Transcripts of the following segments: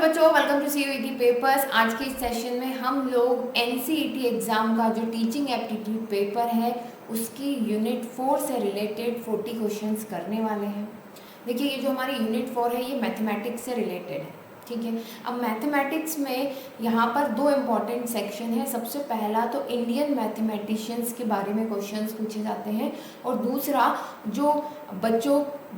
बच्चों, welcome to CUET papers. आज के इस सेशन में हम लोग एनसीईटी एग्ज़ाम का जो टीचिंग एप्टीट्यूड पेपर है उसकी यूनिट 4 से रिलेटेड 40 क्वेश्चंस करने वाले हैं। देखिए, ये जो हमारी यूनिट 4 है ये मैथमेटिक्स से रिलेटेड है, ठीक है। अब मैथमेटिक्स में यहाँ पर दो इम्पॉर्टेंट सेक्शन है। सबसे पहला तो इंडियन मैथमेटिशियंस के बारे में क्वेश्चंस पूछे जाते हैं, और दूसरा जो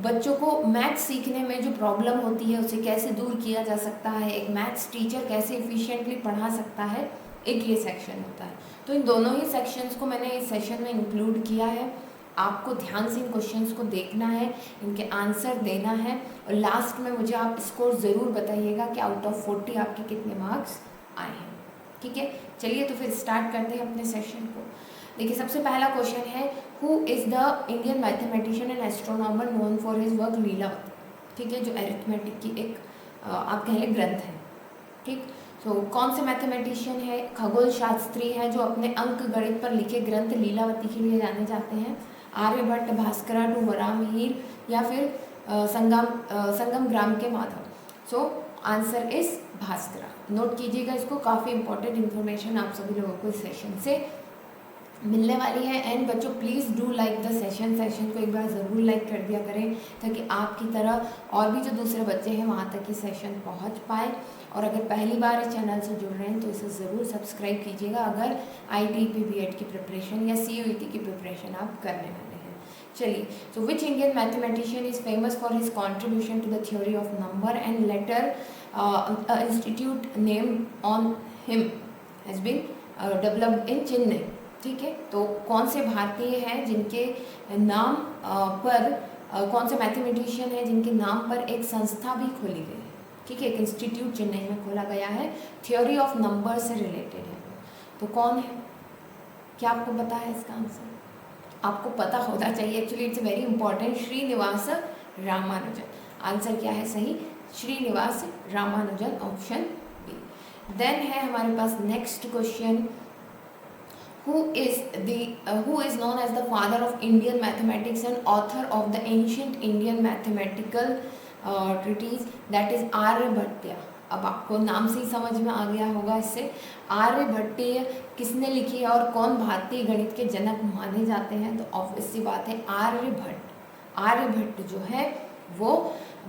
बच्चों को मैथ्स सीखने में जो प्रॉब्लम होती है उसे कैसे दूर किया जा सकता है, एक मैथ्स टीचर कैसे इफ़िशिएंटली पढ़ा सकता है, एक ये सेक्शन होता है। तो इन दोनों ही सेक्शंस को मैंने इस सेशन में इंक्लूड किया है। आपको ध्यान से इन क्वेश्चंस को देखना है, इनके आंसर देना है, और लास्ट में मुझे आप स्कोर ज़रूर बताइएगा कि आउट ऑफ 40 आपके कितने मार्क्स आए हैं, ठीक है। चलिए तो फिर स्टार्ट करते हैं अपने सेशन को। देखिए, सबसे पहला क्वेश्चन है, who is the Indian mathematician and astronomer known for his work Lilavati, ठीक है, जो अरिथमेटिक की एक आप कह लें ग्रंथ है, ठीक। तो कौन से मैथमेटिशियन है? खगोल शास्त्री है जो अपने अंक गणित पर लिखे ग्रंथ लीलावती के लिए जाने जाते हैं। आर्यभट्ट, भास्करा टू वराहमिहिर, या फिर संगम ग्राम के Madhav. So answer is Bhaskara. Note कीजिएगा इसको, काफ़ी इंपॉर्टेंट इन्फॉर्मेशन आप सभी लोगों को इस सेशन से मिलने वाली है। एंड बच्चों, please do like the session को एक बार ज़रूर लाइक कर दिया करें, ताकि आपकी तरह और भी जो दूसरे बच्चे हैं वहाँ तक ये सेशन पहुँच पाए। और अगर पहली बार इस चैनल से जुड़ रहे हैं तो इसे ज़रूर सब्सक्राइब कीजिएगा, अगर ITP BEd की प्रिपरेशन या CUET की प्रिपरेशन आप करने वाले हैं। चलिए, so which Indian mathematician is famous for his contribution to the theory of number and later institute named on him has been developed in Chennai, ठीक है। तो कौन से भारतीय हैं जिनके नाम पर कौन से मैथमेटिशियन हैं जिनके नाम पर एक संस्था भी खोली गई है, ठीक है, एक इंस्टीट्यूट चेन्नई में खोला गया है, थ्योरी ऑफ नंबर से रिलेटेड है। तो कौन है? क्या आपको पता है इसका आंसर? आपको पता होना चाहिए, actually it's very important. Srinivasa Ramanujan. Answer क्या है सही? Srinivasa Ramanujan, option B. Then है हमारे पास next question, who is known as the father of Indian mathematics and author of the ancient Indian mathematical treatise that is Aryabhata. अब आपको नाम से ही समझ में आ गया होगा इससे, आर्यभट्टीय किसने लिखी है और कौन भारतीय गणित के जनक माने जाते हैं? तो ऑब्वियस सी बात है आर्यभट्ट। आर्यभट्ट जो है वो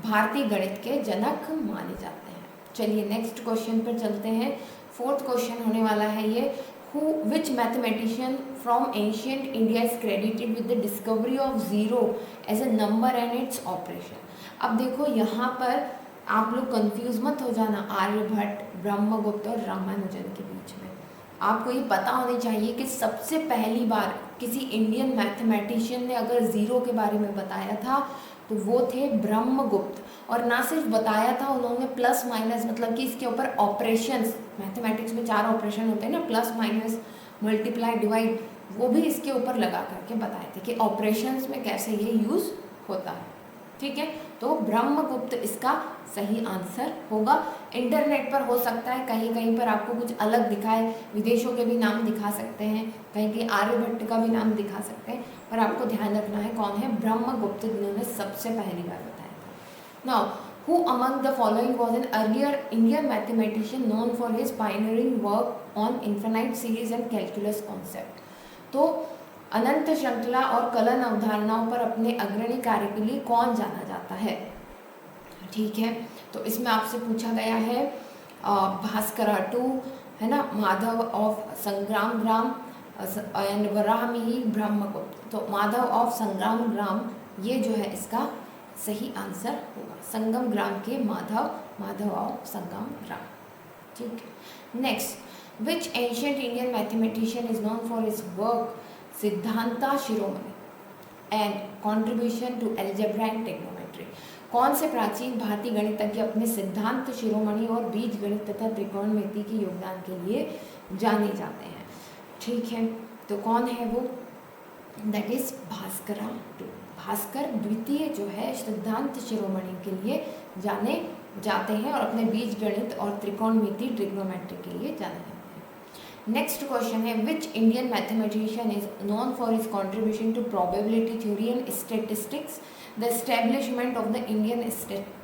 भारतीय गणित के जनक माने जाते हैं। चलिए नेक्स्ट क्वेश्चन पर चलते हैं। फोर्थ क्वेश्चन होने वाला है ये, which mathematician from ancient India is credited with the discovery of zero as a number and its operation। अब देखो यहाँ पर आप लोग कंफ्यूज मत हो जाना आर्यभट्ट, ब्रह्मगुप्त और रामानुजन के बीच में। आपको ये पता होनी चाहिए कि सबसे पहली बार किसी इंडियन मैथमेटिशियन ने अगर ज़ीरो के बारे में बताया था तो वो थे ब्रह्मगुप्त। और ना सिर्फ बताया था उन्होंने, प्लस माइनस मतलब कि इसके ऊपर ऑपरेशंस, मैथमेटिक्स में 4 ऑपरेशन होते हैं ना, प्लस माइनस मल्टीप्लाई डिवाइड, वो भी इसके ऊपर लगा करके बताए थे कि ऑपरेशंस में कैसे ये यूज़ होता है, ठीक है। तो ब्रह्मगुप्त इसका सही आंसर होगा। इंटरनेट पर हो सकता है कहीं कहीं पर आपको कुछ अलग दिखाए, विदेशों के भी नाम दिखा सकते हैं, कहीं कहीं आर्यभट्ट का भी नाम दिखा सकते हैं, पर आपको ध्यान रखना है कौन है ब्रह्मगुप्त, जिन्होंने सबसे पहली बार बताया था। Now, who among the following was an earlier Indian mathematician known for his pioneering work on infinite series and calculus concept? तो अनंत श्रृंखला और कलन अवधारणाओं पर अपने अग्रणी कार्य के लिए कौन जाना जाता है, ठीक है। तो इसमें आपसे पूछा गया है भास्करा टू, है ना, माधव ऑफ संग्राम ग्राम एंड वराहमिहिर, ब्रह्मगुप्त। तो माधव ऑफ संग्राम ग्राम ये जो है इसका सही आंसर होगा। संगम ग्राम के माधव ऑफ संगम ग्राम, ठीक है। Next, which ancient Indian mathematician is known for his work Siddhanta Shiromani and contribution to algebra and trigonometry? कौन से प्राचीन भारतीय गणितज्ञ अपने सिद्धांत शिरोमणि और बीज गणित तथा त्रिकोणमिति के योगदान के लिए जाने जाते हैं, ठीक है। तो कौन है वो? That is Bhaskara two. Bhaskar द्वितीय जो है सिद्धांत शिरोमणि के लिए जाने जाते हैं और अपने बीज गणित और त्रिकोणमिति ट्रिग्नोमेट्री के लिए जाने जाते हैं। नेक्स्ट क्वेश्चन है, which Indian mathematician is known for his contribution to probability theory and statistics the establishment of the Indian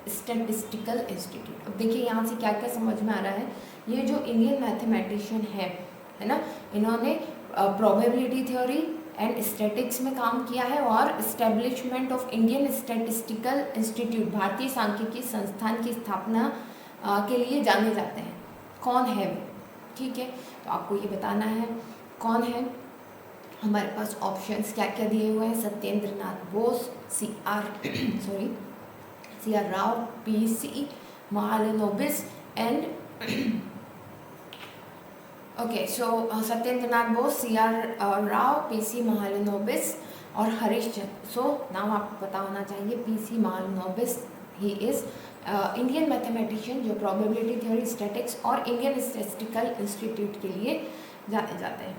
statistical institute. अब देखिए यहाँ से क्या क्या समझ में आ रहा है। ये जो इंडियन मैथमेटिशियन है ना, इन्होंने प्रोबेबिलिटी थ्योरी एंड स्टैटिक्स में काम किया है और establishment of Indian statistical institute, भारतीय सांख्यिकी संस्थान की स्थापना के लिए जाने जाते हैं। कौन है वो, ठीक है, तो आपको ये बताना है कौन है। हमारे पास ऑप्शंस क्या क्या दिए हुए हैं, Satyendra Nath Bose, C R Rao, PC Mahalanobis and okay, so Satyendra Nath Bose, C R Rao, PC Mahalanobis और हरीशचंद्र। सो नाम आपको पता होना चाहिए, PC Mahalanobis, he is Indian mathematician जो प्रोबेबिलिटी थ्योरी, स्टैटिक्स और इंडियन स्टैटिस्टिकल इंस्टीट्यूट के लिए जाने जाते हैं।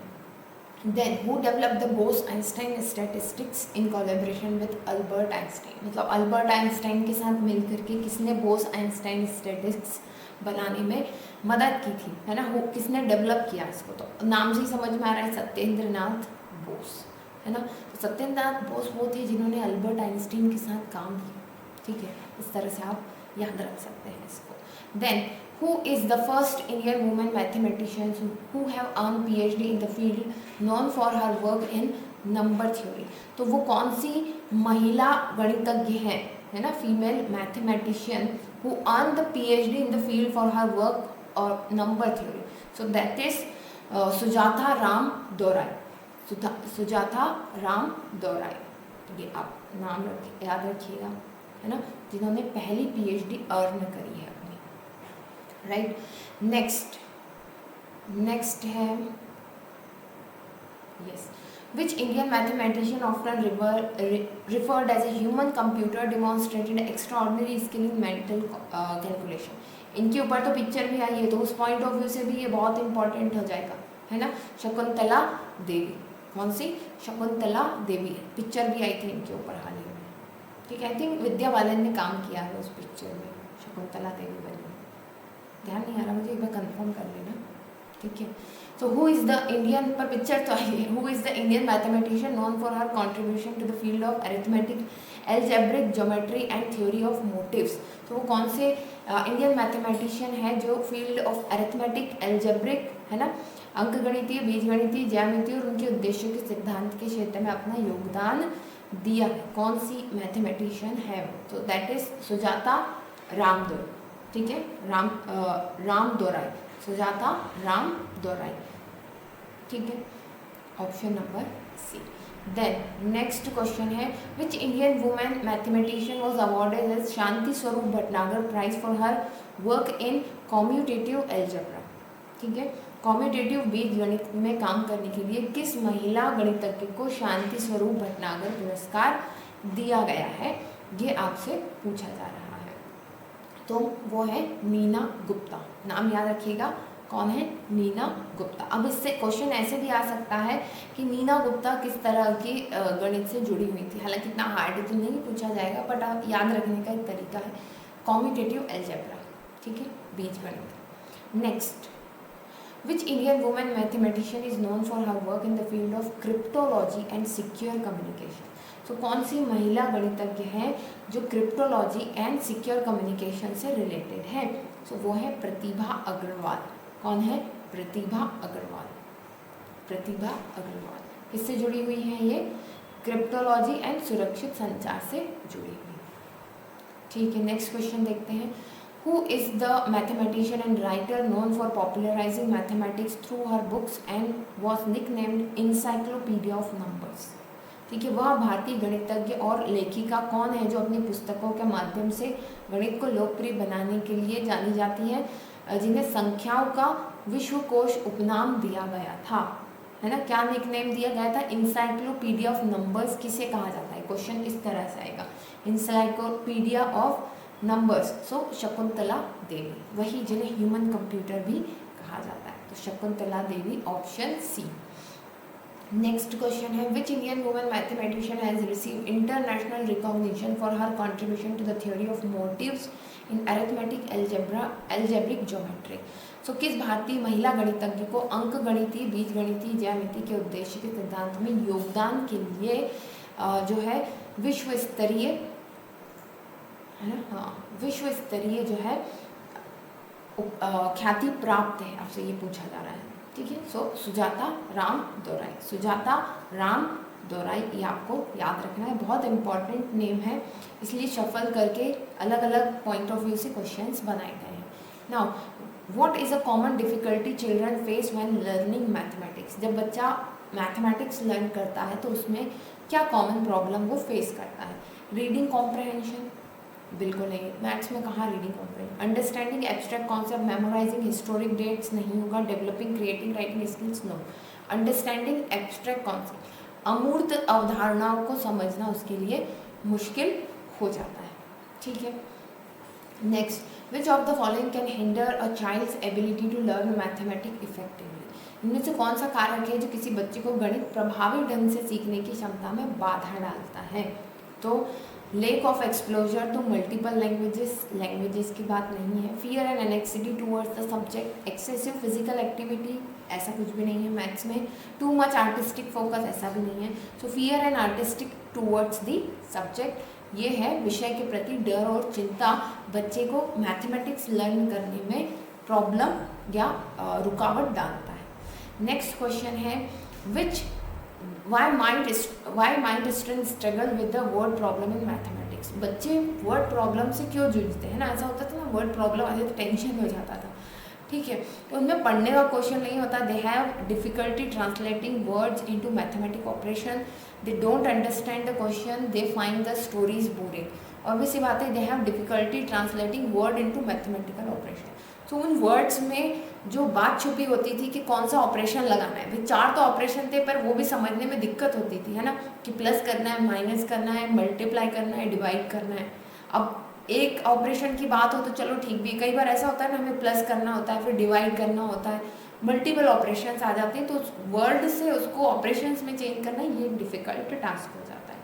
Then who develop the Bose Einstein statistics in collaboration with Albert Einstein, मतलब अल्बर्ट आइंस्टाइन के साथ मिलकर के किसने बोस आइंस्टाइन स्टैटिस्टिक्स बनाने में मदद की थी, है ना, वो किसने डेवलप किया इसको, तो नाम से ही समझ में आ रहा है, सत्येंद्र नाथ बोस, है ना। तो सत्येंद्र नाथ बोस वो थे जिन्होंने अल्बर्ट आइंस्टाइन के साथ काम किया, ठीक है, इस तरह से आप याद रख सकते हैं इसको। Then who is the first Indian women mathematician who have earn PhD in the field known for her work in number theory, तो वो कौन सी महिला गणितज्ञ है ना, female mathematician who earn the PhD in the field for her work और number theory, so that is Sujata Ram Dorai, Sujata Ram Dorai, ये आप नाम याद रखिएगा, है ना, जिन्होंने पहली PhD अर्न करी है अपनी, राइट। नेक्स्ट है yes, which Indian mathematician often referred as a human computer demonstrated extraordinary skill in mental calculation। इनके ऊपर तो पिक्चर भी आई है, तो उस पॉइंट ऑफ व्यू से भी ये बहुत इंपॉर्टेंट हो जाएगा, है ना। शकुंतला देवी, कौन सी, शकुंतला देवी, पिक्चर भी आई थी इनके ऊपर हाल ही में, ठीक है, आई थिंक विद्या बालन ने काम किया है उस पिक्चर में, शकुंतला देवी बनी, ध्यान नहीं आ रहा मुझे, एक बार कंफर्म कर लेना, ठीक है। So who is the Indian, पर पिक्चर तो आई है, who is the Indian mathematician known for her contribution to the field of arithmetic, algebraic geometry and theory of motives। तो वो कौन से इंडियन मैथमेटिशियन है जो फील्ड ऑफ अरिथमेटिक, एल्जेब्रिक, है ना, अंकगणितीय, बीजगणितीय, ज्यामिति और उनके उद्देश्यों के सिद्धांत के क्षेत्र में अपना योगदान दिया है, कौन सी मैथमेटिशियन है वो, तो दैट इज सुजाता रामदोराई, ठीक है, राम दोराई, सुजाता राम दोराई, ठीक है, option number C. Then next question है, which Indian women mathematician was awarded as Shanti Swarup Bhatnagar prize for her work in commutative algebra, ठीक है, कॉम्यूटेटिव बीज गणित में काम करने के लिए किस महिला गणितज्ञ को शांति स्वरूप भटनागर पुरस्कार दिया गया है, ये आपसे पूछा जा रहा है, तो वो है नीना गुप्ता, नाम याद रखिएगा, कौन है, नीना गुप्ता। अब इससे क्वेश्चन ऐसे भी आ सकता है कि नीना गुप्ता किस तरह की गणित से जुड़ी हुई थी, हालांकि इतना हार्ड तो नहीं पूछा जाएगा, बट आप याद रखने का एक तरीका है, कॉम्यूटेटिव एल्जेब्रा, ठीक है, बीज गणित। Next, which Indian women mathematician is known for her work in the field of cryptology and secure communication, तो कौन सी महिला गणितज्ञ है जो क्रिप्टोलॉजी एंड सिक्योर कम्युनिकेशन से रिलेटेड है, तो वो है प्रतिभा अग्रवाल, कौन है, प्रतिभा अग्रवाल, प्रतिभा अग्रवाल किससे जुड़ी हुई है, ये क्रिप्टोलॉजी एंड सुरक्षित संचार से जुड़ी हुई, ठीक है। नेक्स्ट क्वेश्चन देखते हैं, who is the mathematician and writer known for popularising mathematics through her books and was nicknamed encyclopedia of numbers, ठीक है, वह भारतीय गणितज्ञ और लेखिका कौन है जो अपनी पुस्तकों के माध्यम से गणित को लोकप्रिय बनाने के लिए जानी जाती है, जिन्हें संख्याओं का विश्वकोश उपनाम दिया गया था, है ना, क्या निकनेम दिया गया था, इंसाइक्लोपीडिया ऑफ नंबर्स किसे कहा जाता है, क्वेश्चन इस तरह से आएगा, encyclopedia of numbers, so Shakuntala Devi, वही जिन्हें ह्यूमन कंप्यूटर भी कहा जाता है, तो Shakuntala Devi, option C. Next question है, which Indian women mathematician has received international recognition for her contribution to the theory of motives in arithmetic algebraic geometry, so किस भारतीय महिला गणितज्ञ को अंक गणितीय, बीज गणितीय, ज्यामिति के उद्देश्य के सिद्धांत में योगदान के लिए जो है विश्व स्तरीय है ना, हाँ, विश्व स्तरीय जो है ख्याति प्राप्त है, आपसे ये पूछा जा रहा है, ठीक है। सो सुजाता राम दोराई, सुजाता राम दोराई, ये आपको याद रखना है, बहुत इंपॉर्टेंट नेम है, इसलिए शफल करके अलग अलग पॉइंट ऑफ व्यू से क्वेश्चंस बनाए गए हैं। Now what is a common difficulty children face when learning mathematics, जब बच्चा मैथमेटिक्स लर्न करता है तो उसमें क्या कॉमन प्रॉब्लम वो फेस करता है। रीडिंग कॉम्प्रहेंशन, बिल्कुल नहीं, मैथ्स में कहाँ reading comprehension. Understanding abstract concept, memorising historic dates नहीं होगा। Developing creating writing skills, no. Understanding abstract concept, अमूर्त अवधारणाओं को समझना उसके लिए मुश्किल हो जाता है, ठीक है। Next, which of the following can hinder a child's ability to learn mathematics effectively, इनमें से कौन सा कारक है जो किसी बच्चे को गणित प्रभावी ढंग से सीखने की क्षमता में बाधा डालता है। तो लेक ऑफ एक्सप्लोजर, तो मल्टीपल लैंग्वेजेस की बात नहीं है। Fear and anxiety towards the subject, excessive physical activity, ऐसा कुछ भी नहीं है मैथ्स में। टू मच आर्टिस्टिक फोकस, ऐसा भी नहीं है। सो fear and artistic towards the subject, ये है विषय के प्रति डर और चिंता बच्चे को मैथमेटिक्स लर्न करने में प्रॉब्लम या रुकावट डालता है। नेक्स्ट क्वेश्चन है, विच why mind students struggle with the word problem in mathematics, बच्चे वर्ड प्रॉब्लम से क्यों जूझते हैं ना, ऐसा होता था ना, वर्ड प्रॉब्लम आते तो टेंशन हो जाता था, ठीक है। तो उनमें पढ़ने का क्वेश्चन नहीं होता, they have difficulty translating words into mathematic operation, they don't understand the question, they find the stories boring. Obviously बात है, they have difficulty translating word into mathematical operation. तो उन वर्ड्स में जो बात छुपी होती थी कि कौन सा ऑपरेशन लगाना है, भाई 4 तो ऑपरेशन थे पर वो भी समझने में दिक्कत होती थी, है ना, कि प्लस करना है, माइनस करना है, मल्टीप्लाई करना है, डिवाइड करना है। अब एक ऑपरेशन की बात हो तो चलो ठीक भी, कई बार ऐसा होता है ना, हमें प्लस करना होता है, फिर डिवाइड करना होता है, मल्टीपल ऑपरेशंस आ जाते हैं, तो उस वर्ड से उसको ऑपरेशंस में चेंज करना ये डिफ़िकल्ट टास्क हो जाता है,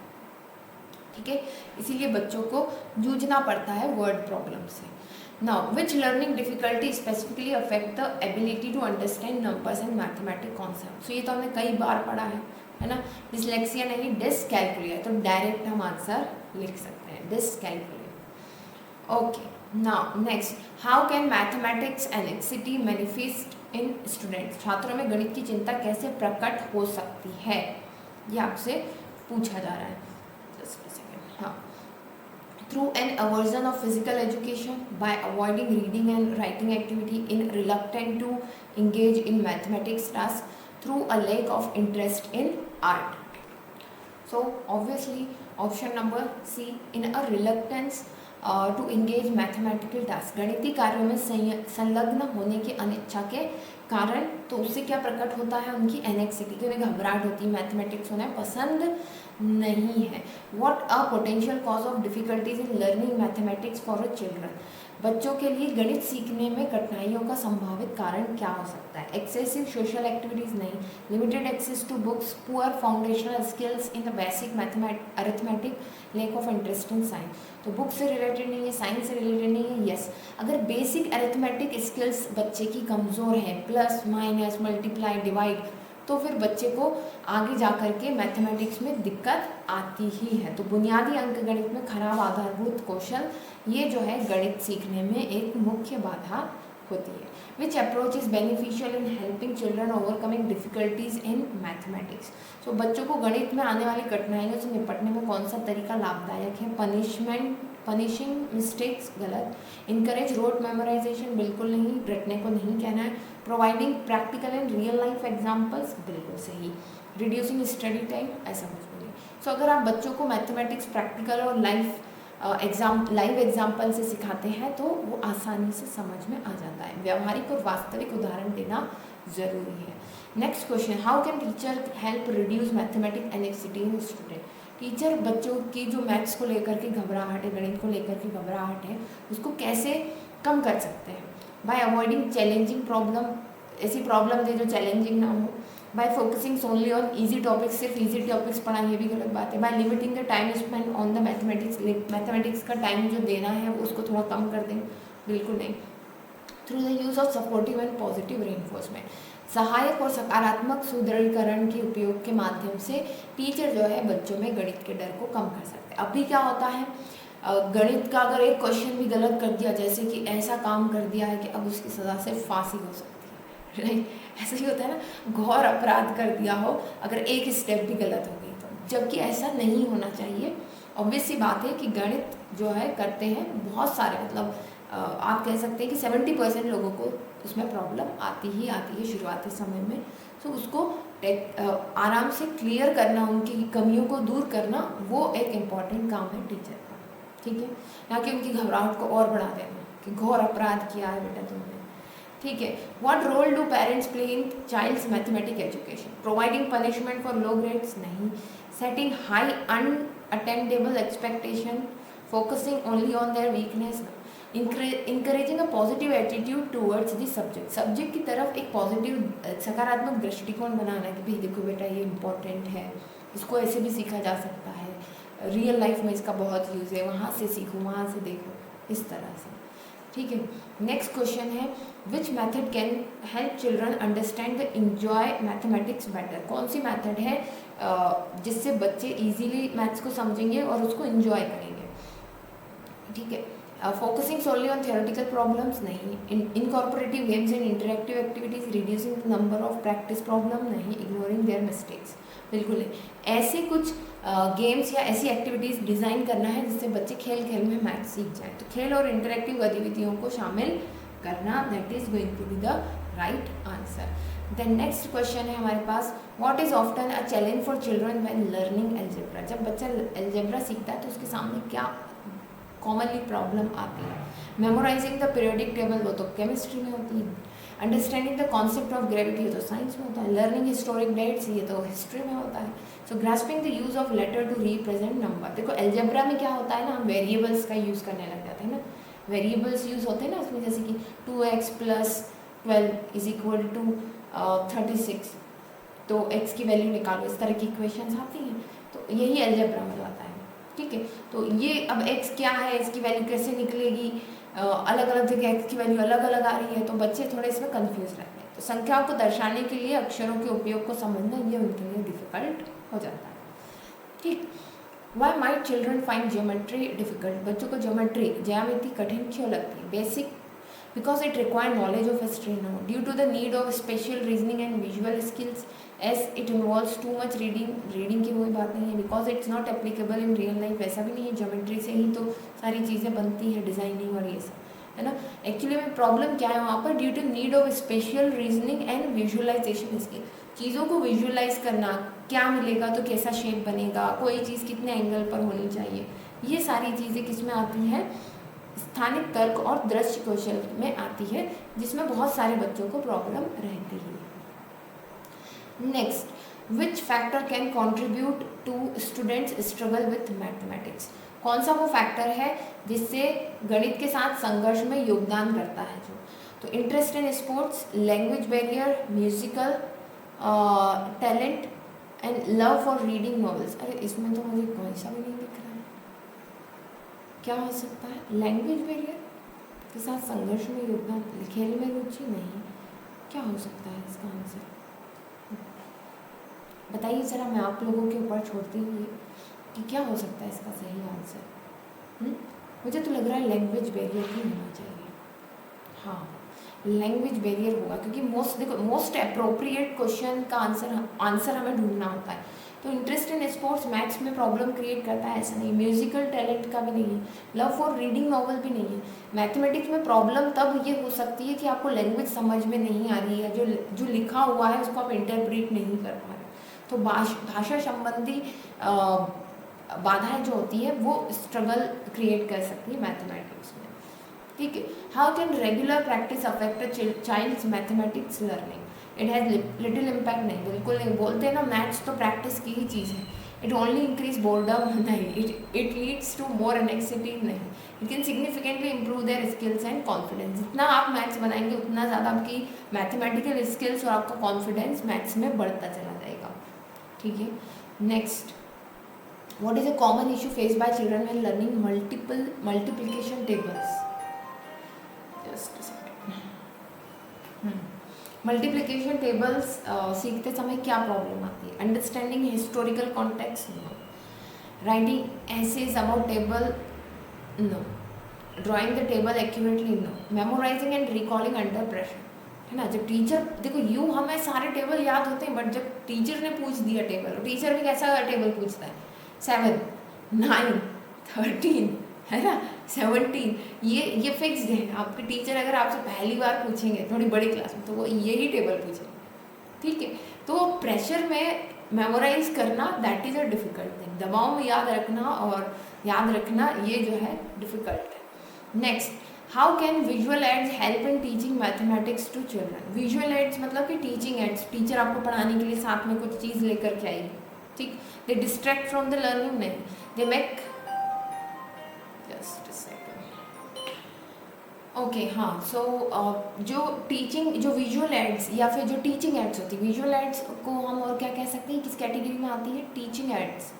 ठीक है। इसीलिए बच्चों को जूझना पड़ता है वर्ड प्रॉब्लम से। Now, which learning difficulty specifically affect the ability to understand numbers and mathematical concepts? So ये तो हमने कई बार पढ़ा है ना। डिसलेक्सिया नहीं, डिसकैल्कुलिया, तो डायरेक्ट हम आंसर लिख सकते हैं, dyscalculia. Okay, now next, how can mathematics anxiety manifest in students, छात्रों में गणित की चिंता कैसे प्रकट हो सकती है, ये आपसे पूछा जा रहा है। जस्ट अ सेकेंड, हाँ। Through an aversion of physical education, by avoiding reading and writing activity, in reluctant to engage in mathematics tasks, through a lack of interest in art. So obviously option number C, in a reluctance to engage mathematical tasks, गणितीय कार्यों में संलग्न होने की अनिच्छा के कारण, तो उससे क्या प्रकट होता है, उनकी एनेक्सिटी, कि उन्हें घबराहट होती है, मैथमेटिक्स उन्हें पसंद नहीं है। What a potential cause of difficulties in learning mathematics for a children, बच्चों के लिए गणित सीखने में कठिनाइयों का संभावित कारण क्या हो सकता है। एक्सेसिव सोशल एक्टिविटीज़ नहीं, limited access to books, poor foundational skills in the basic arithmetic, lack of interest in science, तो बुक से रिलेटेड नहीं है, साइंस से रिलेटेड नहीं है। यस, अगर बेसिक अरिथमेटिक स्किल्स बच्चे की कमज़ोर है, प्लस माइनस मल्टीप्लाई डिवाइड, तो फिर बच्चे को आगे जा कर के मैथमेटिक्स में दिक्कत आती ही है। तो बुनियादी अंकगणित में खराब आधारभूत कौशल, ये जो है गणित सीखने में एक मुख्य बाधा होती है। Which approach is beneficial in helping children overcoming difficulties in mathematics, तो बच्चों को गणित में आने वाली कठिनाइयों से निपटने में कौन सा तरीका लाभदायक है। पनिशिंग मिस्टेक्स, गलत। इनकरेज रोट मेमोराइजेशन, बिल्कुल नहीं, रटने को नहीं कहना है। Providing practical and real life examples, बिल्कुल सही। रिड्यूसिंग स्टडी टाइम, ऐसा कुछ भी नहीं। सो अगर आप बच्चों को मैथमेटिक्स प्रैक्टिकल और लाइव एग्जाम्पल से सिखाते हैं तो वो आसानी से समझ में आ जाता है। व्यावहारिक और वास्तविक उदाहरण देना ज़रूरी है। Next question, how can teacher help reduce mathematic anxiety in student, teacher बच्चों की जो मैथ्स को लेकर के घबराहट है, गणित को लेकर के घबराहट है, उसको कैसे कम कर सकते हैं। बाय अवॉइडिंग चैलेंजिंग प्रॉब्लम, ऐसी प्रॉब्लम दे जो चैलेंजिंग ना हो। By focusing only on easy topics, सिर्फ ईजी टॉपिक्स पढ़ा, ये भी गलत बात है। By limiting the time spend on the mathematics का टाइम जो देना है उसको थोड़ा कम कर दें, बिल्कुल नहीं। Through the use of supportive and positive reinforcement, सहायक और सकारात्मक सुदृढ़ीकरण के उपयोग के माध्यम से टीचर जो है बच्चों में गणित के डर को कम कर सकते हैं। अभी क्या होता है, गणित का अगर एक क्वेश्चन भी गलत कर दिया, जैसे कि ऐसा काम कर दिया है कि अब उसकी सज़ा सिर्फ फांसी हो सकती है, राइट, ऐसा ही होता है ना, घोर अपराध कर दिया हो अगर एक स्टेप भी गलत हो गई तो, जबकि ऐसा नहीं होना चाहिए। ऑब्वियस सी बात है कि गणित जो है करते हैं बहुत सारे, मतलब आप कह सकते हैं कि 70% लोगों को उसमें प्रॉब्लम आती है शुरुआती समय में। तो उसको आराम से क्लियर करना, उनकी कमियों को दूर करना, वो एक इम्पॉर्टेंट काम है टीचर का, ठीक है, ना कि उनकी घबराहट को और बढ़ा देना कि घोर अपराध किया है बेटा तुमने, ठीक है। What role do parents play in child's mathematic education? Providing punishment for low grades? नहीं। Setting high unattendable expectation? Focusing only on their weakness? Encouraging a positive attitude towards the subject की तरफ एक पॉजिटिव सकारात्मक दृष्टिकोण बनाना कि भाई देखो बेटा ये इम्पोर्टेंट है, इसको ऐसे भी सीखा जा सकता है, रियल लाइफ में इसका बहुत यूज़ है, वहाँ से सीखो, वहाँ से देखो, इस तरह से, ठीक है। नेक्स्ट क्वेश्चन है, which method can help children understand the enjoy mathematics better? कौन सी मैथड है जिससे बच्चे इजीली मैथ्स को समझेंगे और उसको इंजॉय करेंगे, ठीक है। Focusing solely on theoretical problems? नहीं। Incorporative games and interactive activities reducing the number of practice problem? नहीं। Ignoring their mistakes? बिल्कुल नहीं। ऐसे कुछ गेम्स या ऐसी एक्टिविटीज़ डिज़ाइन करना है जिससे बच्चे खेल खेल में मैथ सीख जाएं, तो खेल और इंटरेक्टिव गतिविधियों को शामिल करना, that is going to be the right answer. Then next question है हमारे पास, what is often a challenge for children when learning algebra? जब बच्चा अलजेब्रा सीखता है तो उसके सामने क्या कॉमनली प्रॉब्लम आती है? मेमोराइजिंग द पीरियोडिक टेबल, वो तो केमिस्ट्री में होती है। Understanding the concept of gravity, ये तो साइंस में होता है। लर्निंग हिस्टोरिक डेट्स, ये तो हिस्ट्री में होता है। So grasping the use of letter to represent number, देखो अलजेब्रा में क्या होता है ना, हम वेरिएबल्स का यूज़ करने लग जाते हैं ना, वेरिएबल्स यूज़ होते हैं ना उसमें, जैसे कि 2x + 12 = 36, तो x की वैल्यू निकालो, इस तरह की इक्वेशंस आती हैं, तो यही अलजेब्रा में आता है, ठीक है। तो ये अब x क्या है, इसकी वैल्यू कैसे निकलेगी, अलग अलग जगह x की वैल्यू अलग अलग आ रही है, तो बच्चे थोड़े इसमें कंफ्यूज रहते हैं। तो संख्याओं को दर्शाने के लिए अक्षरों के उपयोग को समझना, ये उनके लिए डिफिकल्ट हो जाता है, ठीक। Why might children find geometry difficult? बच्चों को ज्यामिति कठिन क्यों लगती है? Basic, because it require knowledge of history now, due to the need of special reasoning and visual skills, as it involves too much reading की कोई बात नहीं है, because it's not applicable in real life, ऐसा भी नहीं है, geometry से ही तो सारी चीज़ें बनती हैं, डिज़ाइनिंग और ये सब, है ना। एक्चुअली में प्रॉब्लम क्या है वहाँ पर, due to need of special reasoning and visualisation skill, चीज़ों को विजुअलाइज करना, क्या मिलेगा तो कैसा शेप बनेगा, कोई चीज़ कितने एंगल पर होनी चाहिए, ये सारी चीज़ें किस में आती हैं, स्थानिक तर्क और दृश्य कौशल में आती है, जिसमें बहुत सारे बच्चों को प्रॉब्लम रहती है। Next, which factor can contribute to students struggle with mathematics? कौन सा वो फैक्टर है जिससे गणित के साथ संघर्ष में योगदान करता है जो? तो interest in sports, language barrier, musical talent and love for reading novels. अरे इसमें तो मुझे कोई सा भी नहीं दिख रहा है, क्या हो सकता है? लैंग्वेज बैरियर के साथ संघर्ष में योगदान, खेल में रुचि, नहीं, क्या हो सकता है इसका आंसर? बताइए ज़रा, मैं आप लोगों के ऊपर छोड़ती हूँ कि क्या हो सकता है इसका सही आंसर। मुझे तो लग रहा है लैंग्वेज बैरियर ही होना चाहिए, हाँ लैंग्वेज बैरियर होगा, क्योंकि मोस्ट अप्रोप्रिएट क्वेश्चन का आंसर हमें ढूंढना होता है। तो इंटरेस्ट इन स्पोर्ट्स मैथ्स में प्रॉब्लम क्रिएट करता है ऐसा नहीं, म्यूजिकल टैलेंट का भी नहीं है, लव फॉर रीडिंग नॉवल भी नहीं है। मैथमेटिक्स में प्रॉब्लम तब ये हो सकती है कि आपको लैंग्वेज समझ में नहीं आ रही है, जो लिखा हुआ है उसको आप इंटरप्रेट नहीं कर पा रहे, तो भाषा संबंधी बाधाएं जो होती है वो स्ट्रगल क्रिएट कर सकती है मैथमेटिक्स में, ठीक है। How can regular practice affect child's mathematics learning? It has little impact, नहीं, बिल्कुल नहीं। बोलते हैं ना मैथ्स तो प्रैक्टिस की ही चीज़ है, इट ओनली इंक्रीज बोर्डम, नहीं, it leads to more anxiety, नहीं, it can significantly improve their skills and confidence. जितना आप मैथ्स बनाएंगे उतना ज़्यादा आपकी मैथमेटिकल स्किल्स और आपका कॉन्फिडेंस मैथ्स में बढ़ता चला जाएगा, ठीक है। Next, what is a common issue face by children when learning multiplication tables? Just multiplication tables सीखते समय क्या प्रॉब्लम आती है? Understanding historical context, writing essays about table no. Drawing the table accurately, no. Memorising and recalling under pressure, है ना. जब teacher, देखो यूँ हमें सारे टेबल याद होते हैं, बट जब टीचर ने पूछ दिया टेबल, टीचर भी कैसा टेबल पूछता है, 7, 9, 13, है ना, 17, ये फिक्स्ड है. आपके टीचर अगर आपसे पहली बार पूछेंगे थोड़ी बड़ी क्लास में, तो वो यही टेबल पूछेंगे, ठीक है. तो प्रेशर में मेमोराइज करना, that is a difficult thing. दबाव में याद रखना और याद रखना, ये जो है डिफ़िकल्ट है. Next, how can visual aids help in teaching mathematics to children. Visual aids मतलब कि टीचिंग एड्स, टीचर आपको पढ़ाने के लिए साथ में कुछ चीज़ लेकर के आएगी, ठीक. दे डिस्ट्रैक्ट फ्रॉम द लर्निंग, नहीं. They make, just a second, okay, हाँ. सो जो टीचिंग, जो विजुअल एड्स या फिर जो टीचिंग एड्स होती है, विजुअल एड्स को हम और क्या कह सकते हैं, किस कैटेगरी में आती है, टीचिंग एड्स,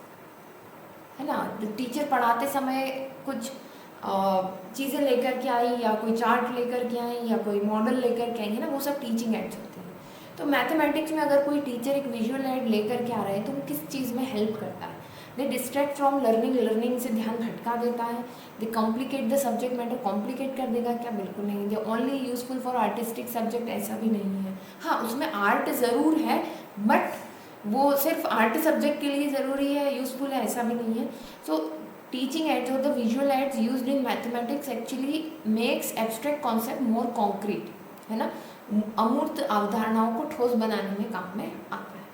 है ना. टीचर पढ़ाते समय कुछ चीज़ें लेकर के आई, या कोई चार्ट लेकर के आई, या कोई मॉडल लेकर के आई, है ना, वो सब टीचिंग एड्स होते हैं. तो मैथमेटिक्स में अगर कोई टीचर एक विजुअल एड लेकर के आ रहा है, तो वो किस चीज़ में हेल्प करता है. They distract from learning, learning से ध्यान भटका देता है. They complicate the subject matter, complicate कर देगा क्या, बिल्कुल नहीं. They only useful for artistic subject, ऐसा भी नहीं है. हाँ, उसमें आर्ट ज़रूर है, बट वो सिर्फ आर्ट सब्जेक्ट के लिए ज़रूरी है, यूजफुल है, ऐसा भी नहीं है. सो टीचिंग एड्स और the visual aids used in mathematics actually makes abstract concept more concrete, है ना. अमूर्त अवधारणाओं को ठोस बनाने में काम में आता है.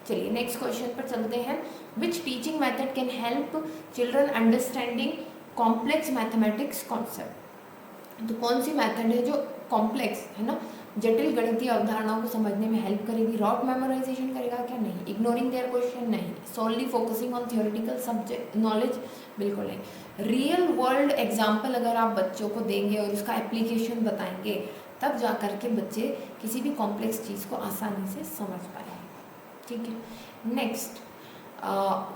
चलिए नेक्स्ट क्वेश्चन पर चलते हैं. Which teaching method can help children understanding complex mathematics concept. तो कौन सी मेथड है जो कॉम्प्लेक्स, है ना, जटिल गणितीय अवधारणाओं को समझने में हेल्प करेगी. रॉट मेमोराइजेशन करेगा क्या, नहीं. इग्नोरिंग देयर क्वेश्चन, नहीं. Solely focusing on theoretical subject knowledge, बिल्कुल नहीं. रियल वर्ल्ड एग्जाम्पल अगर आप बच्चों को देंगे और उसका एप्लीकेशन बताएंगे, तब जा कर के बच्चे किसी भी कॉम्प्लेक्स चीज़ को आसानी से समझ पाएंगे, ठीक है. Next,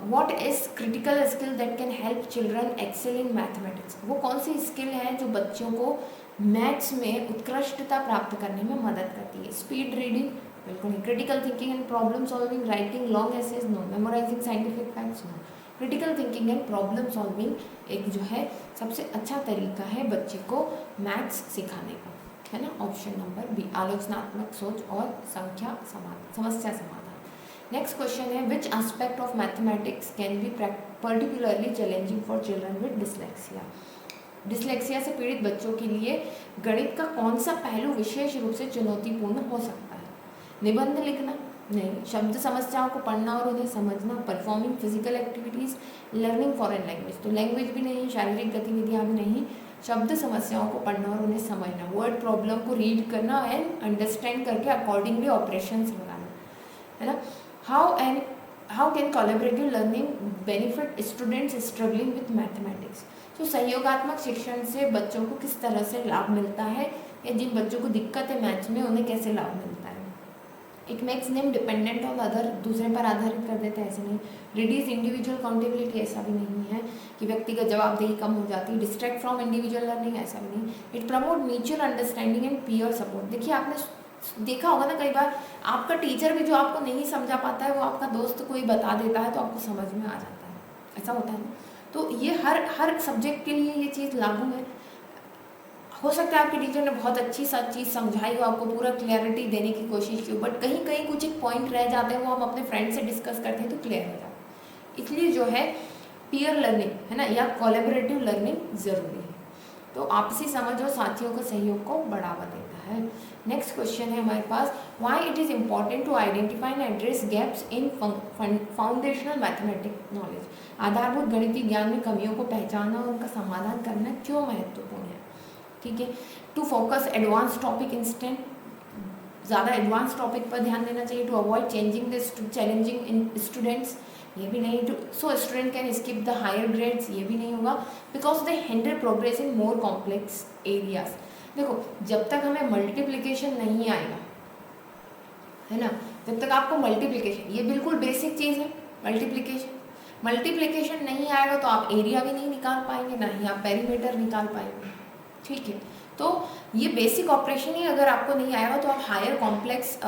what is critical skill that can help children excel in mathematics. वो कौन सी स्किल है जो बच्चों को मैथ्स में उत्कृष्टता प्राप्त करने में मदद करती है. स्पीड रीडिंग, बिल्कुल नहीं. Critical thinking and problem solving, writing long essays, no. Memorising scientific facts, no. Critical thinking and problem solving एक जो है सबसे अच्छा तरीका है बच्चे को मैथ्स सिखाने का, है ना. ऑप्शन नंबर बी, आलोचनात्मक सोच और समस्या समाधान. नेक्स्ट क्वेश्चन है, which aspect of mathematics can be particularly challenging for children with dyslexia. Dyslexia से पीड़ित बच्चों के लिए गणित का कौन सा पहलू विशेष रूप से चुनौतीपूर्ण हो सकता है. निबंध लिखना, नहीं. शब्द समस्याओं को पढ़ना और उन्हें समझना, performing physical activities, learning foreign language. तो लैंग्वेज भी नहीं, शारीरिक गतिविधियाँ भी नहीं, शब्द समस्याओं को पढ़ना और उन्हें समझना, वर्ड प्रॉब्लम को रीड करना एंड अंडरस्टैंड करके अकॉर्डिंगली ऑपरेशंस लगाना, है ना. How can collaborative learning benefit students struggling with mathematics. तो सहयोगात्मक शिक्षण से बच्चों को किस तरह से लाभ मिलता है, या जिन बच्चों को दिक्कत है मैथ्स में उन्हें कैसे लाभ मिलता है. It makes them dependent on other, दूसरे पर आधारित कर देते हैं, ऐसे नहीं. रिड्यूस इंडिविजुअल अकाउंटेबिलिटी, ऐसा भी नहीं है कि व्यक्तिगत जवाबदेही कम हो जाती है. डिस्ट्रैक्ट फ्रॉम इंडिविजुअल लर्निंग, ऐसा भी नहीं. It promote mutual understanding and peer support. देखिए आपने देखा होगा ना, कई बार आपका टीचर भी जो आपको नहीं समझा पाता है, वो आपका दोस्त कोई बता देता है तो आपको समझ में आ जाता है, ऐसा होता है ना. तो ये हर सब्जेक्ट के लिए ये चीज़ लागू है. हो सकता है आपके टीचर ने बहुत अच्छी सब चीज़ समझाई हो, आपको पूरा क्लैरिटी देने की कोशिश की हो, बट कहीं कहीं कुछ एक पॉइंट रह जाते हैं, वो हम अपने फ्रेंड से डिस्कस करते हैं तो क्लियर हो जाता है. इसलिए जो है पीयर लर्निंग, है ना, या कोलैबोरेटिव लर्निंग ज़रूरी है. तो आपसी समझ और साथियों का सहयोग को बढ़ावा देता है. नेक्स्ट क्वेश्चन है हमारे पास, why it is important to identify and address gaps in foundational mathematics knowledge. आधारभूत गणितीय ज्ञान में कमियों को पहचानना और उनका समाधान करना क्यों महत्वपूर्ण है, ठीक है. To focus advance topic instant, ज़्यादा एडवांस टॉपिक पर ध्यान देना चाहिए. To avoid challenging in students, ये भी नहीं. To so student can skip the higher grades, ये भी नहीं होगा. Because they hinder progress in more complex areas. देखो जब तक हमें मल्टीप्लिकेशन नहीं आएगा, है ना, जब तक आपको मल्टीप्लिकेशन, ये बिल्कुल बेसिक चीज़ है मल्टीप्लिकेशन नहीं आएगा तो आप एरिया भी नहीं निकाल पाएंगे, ना ही आप पेरीमीटर निकाल पाएंगे, ठीक है. तो ये बेसिक ऑपरेशन ही अगर आपको नहीं आएगा तो आप हायर कॉम्प्लेक्स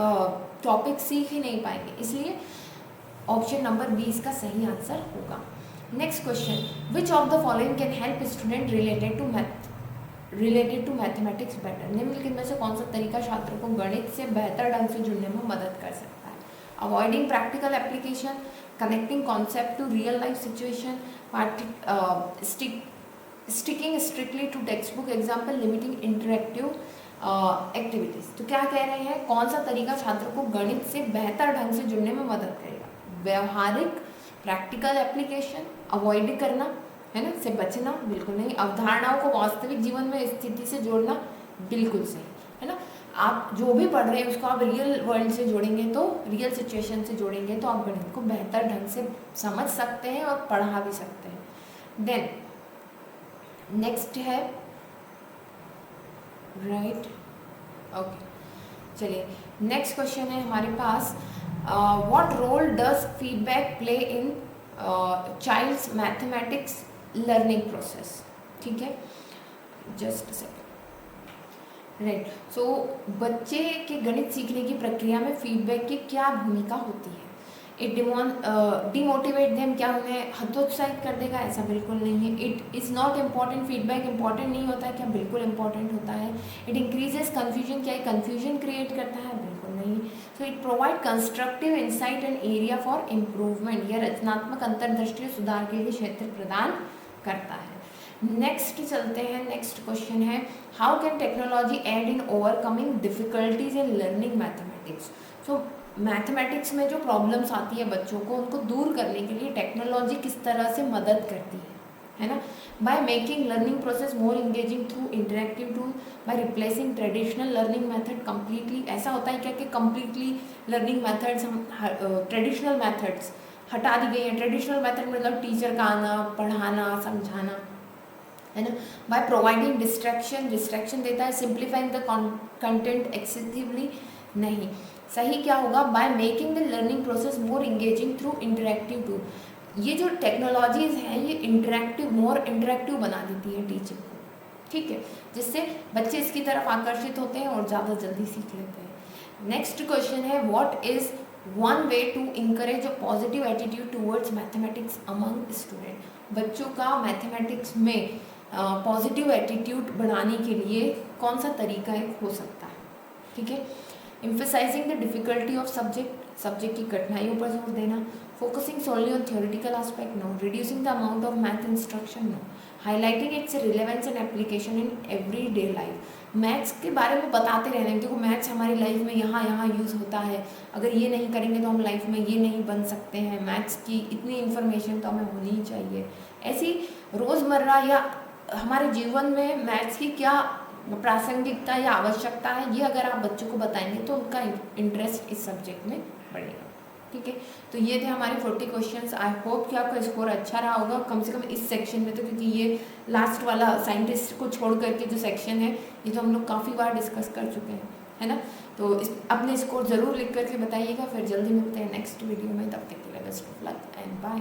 टॉपिक सीख ही नहीं पाएंगे. इसलिए ऑप्शन नंबर बी इसका सही आंसर होगा. Next question, which of the following can help student related to mathematics better. निम्नलिखित में से कौन सा तरीका छात्र को गणित से बेहतर ढंग से जुड़ने में मदद कर सकता है? Avoiding practical application, connecting concept to real life situation, sticking strictly to text book example, limiting interactive activities. तो क्या कह रहे हैं, कौन सा तरीका छात्र को गणित से बेहतर ढंग से जुड़ने में मदद करेगा? व्यवहारिक, प्रैक्टिकल एप्लीकेशन, अवॉइड करना है ना, से बचना, बिल्कुल नहीं। अवधारणाओं को वास्तविक जीवन में स्थिति से जोड़ना, बिल्कुल सही है ना। आप जो भी पढ़ रहे हैं उसको आप रियल वर्ल्ड से जोड़ेंगे, तो रियल सिचुएशन से जोड़ेंगे तो आप गणित को बेहतर ढंग से समझ सकते हैं और पढ़ा भी सकते हैं। देन नेक्स्ट है राइट, ओके, चलिए नेक्स्ट क्वेश्चन है हमारे पास, what role does feedback play in child's mathematics learning process? ठीक है, जस्ट सेकंड, राइट। सो बच्चे के गणित सीखने की प्रक्रिया में फीडबैक की क्या भूमिका होती है? इट डिमोटिवेट देम, क्या उन्हें हतोत्साहित कर देगा? ऐसा बिल्कुल नहीं है। It is not important, feedback important नहीं होता है, क्या? बिल्कुल इंपॉर्टेंट होता है। इट इंक्रीजेस कन्फ्यूजन, क्या कन्फ्यूजन क्रिएट करता है? बिल्कुल नहीं। So it provide constructive insight and area for improvement, यह रचनात्मक अंतर्दृष्टि और सुधार के लिए क्षेत्र प्रदान करता है। नेक्स्ट चलते हैं, नेक्स्ट क्वेश्चन है, how can technology aid in overcoming difficulties in learning mathematics? So mathematics में जो प्रॉब्लम्स आती है बच्चों को, उनको दूर करने के लिए टेक्नोलॉजी किस तरह से मदद करती है ना? By making learning process more engaging through interactive tool, by replacing traditional learning method completely. ऐसा होता है क्या कि कम्प्लीटली लर्निंग मेथड्स, हम ट्रेडिशनल मेथड्स हटा दी गई है। ट्रेडिशनल मेथड मतलब टीचर का आना, पढ़ाना, समझाना, है ना। बाय प्रोवाइडिंग डिस्ट्रैक्शन देता है। सिंप्लीफाइंग द कंटेंट एक्सेसिवली, नहीं। सही क्या होगा? By making the learning process more engaging through interactive tool. ये जो टेक्नोलॉजीज हैं ये मोर इंटरेक्टिव बना देती है टीचिंग को, ठीक है, जिससे बच्चे इसकी तरफ आकर्षित होते हैं और ज़्यादा जल्दी सीख लेते हैं। नेक्स्ट क्वेश्चन है, what is one way to encourage a positive attitude towards mathematics among student? बच्चों का मैथमेटिक्स में पॉजिटिव एटीट्यूड बढ़ाने के लिए कौन सा तरीका हो सकता है? ठीक है, emphasizing the difficulty of subject की कठिनाइयों पर जोर देना, focusing solely on theoretical aspect, no, reducing the amount of math instruction, no, highlighting its relevance and application in everyday life। Maths के बारे में बताते रहना, क्योंकि मैथ्स हमारी लाइफ में यहाँ यूज़ होता है, अगर ये नहीं करेंगे तो हम लाइफ में ये नहीं बन सकते हैं, मैथ्स की इतनी इन्फॉर्मेशन तो हमें होनी ही चाहिए। ऐसी रोज़मर्रा या हमारे जीवन में मैथ्स की क्या प्रासंगिकता या आवश्यकता है, ये अगर आप बच्चों को बताएंगे तो उनका इंटरेस्ट इस सब्जेक्ट में बढ़ेगा। ठीक है, तो ये थे हमारे 40 क्वेश्चंस। आई होप कि आपका स्कोर अच्छा रहा होगा, कम से कम इस सेक्शन में तो, क्योंकि ये लास्ट वाला साइंटिस्ट को छोड़ करके जो सेक्शन है ये तो हम लोग काफ़ी बार डिस्कस कर चुके हैं, है ना। तो अपने स्कोर ज़रूर लिख करके बताइएगा। फिर जल्दी मिलते हैं नेक्स्ट वीडियो में, तब तक के लिए best of luck and bye.